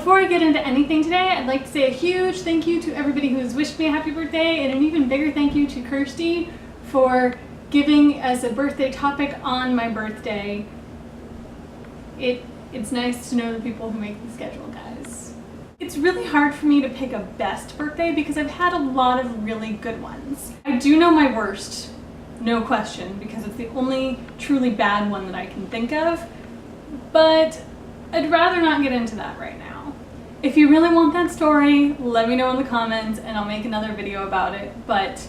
Before I get into anything today, I'd like to say a huge thank you to everybody who has wished me a happy birthday, and an even bigger thank you to Kirsty for giving us a birthday topic on my birthday. It's nice to know the people who make the schedule, guys. It's really hard for me to pick a best birthday because I've had a lot of really good ones. I do know my worst, no question, because it's the only truly bad one that I can think of, but I'd rather not get into that right now. If you really want that story, let me know in the comments and I'll make another video about it, but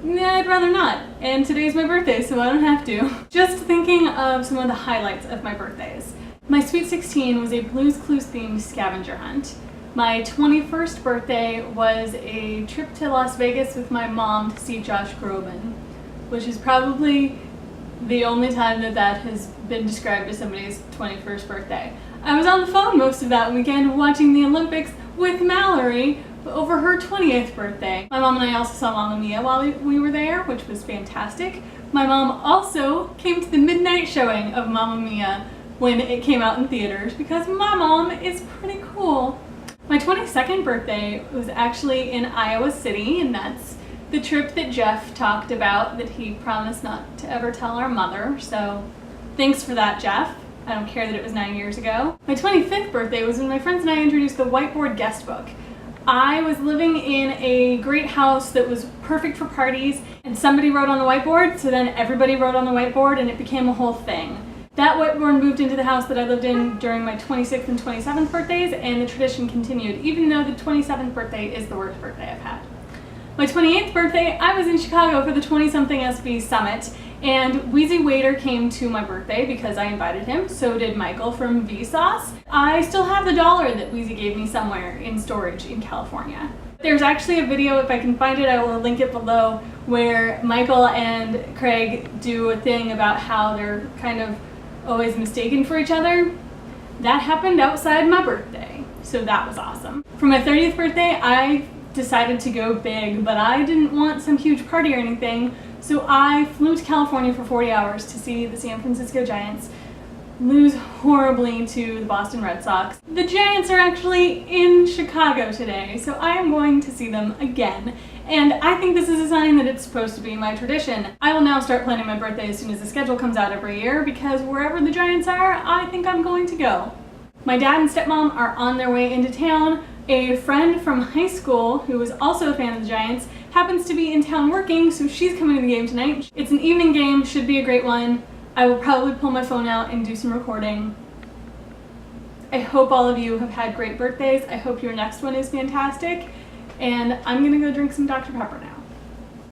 I'd rather not. And today's my birthday, so I don't have to. Just thinking of some of the highlights of my birthdays. My Sweet 16 was a Blue's Clues themed scavenger hunt. My 21st birthday was a trip to Las Vegas with my mom to see Josh Groban, which is probably the only time that has been described as somebody's 21st birthday. I was on the phone most of that weekend watching the Olympics with Mallory over her 20th birthday. My mom and I also saw Mamma Mia while we were there, which was fantastic. My mom also came to the midnight showing of Mamma Mia when it came out in theaters because my mom is pretty cool. My 22nd birthday was actually in Iowa City, and that's the trip that Jeff talked about that he promised not to ever tell our mother, so thanks for that, Jeff. I don't care that it was 9 years ago. My 25th birthday was when my friends and I introduced the Whiteboard Guest Book. I was living in a great house that was perfect for parties, and somebody wrote on the whiteboard, so then everybody wrote on the whiteboard and it became a whole thing. That whiteboard moved into the house that I lived in during my 26th and 27th birthdays, and the tradition continued, even though the 27th birthday is the worst birthday I've had. My 28th birthday, I was in Chicago for the 20-something SB Summit, and Wheezy Waiter came to my birthday because I invited him. So did Michael from VEDAugust. I still have the dollar that Wheezy gave me somewhere in storage in California. There's actually a video, if I can find it, I will link it below, where Michael and Craig do a thing about how they're kind of always mistaken for each other. That happened outside my birthday, so that was awesome. For my 30th birthday, I decided to go big, but I didn't want some huge party or anything, so I flew to California for 40 hours to see the San Francisco Giants lose horribly to the Boston Red Sox. The Giants are actually in Chicago today, so I am going to see them again. And I think this is a sign that it's supposed to be my tradition. I will now start planning my birthday as soon as the schedule comes out every year, because wherever the Giants are, I think I'm going to go. My dad and stepmom are on their way into town. A friend from high school, who is also a fan of the Giants, happens to be in town working, so she's coming to the game tonight. It's an evening game, should be a great one. I will probably pull my phone out and do some recording. I hope all of you have had great birthdays. I hope your next one is fantastic. And I'm gonna go drink some Dr. Pepper now.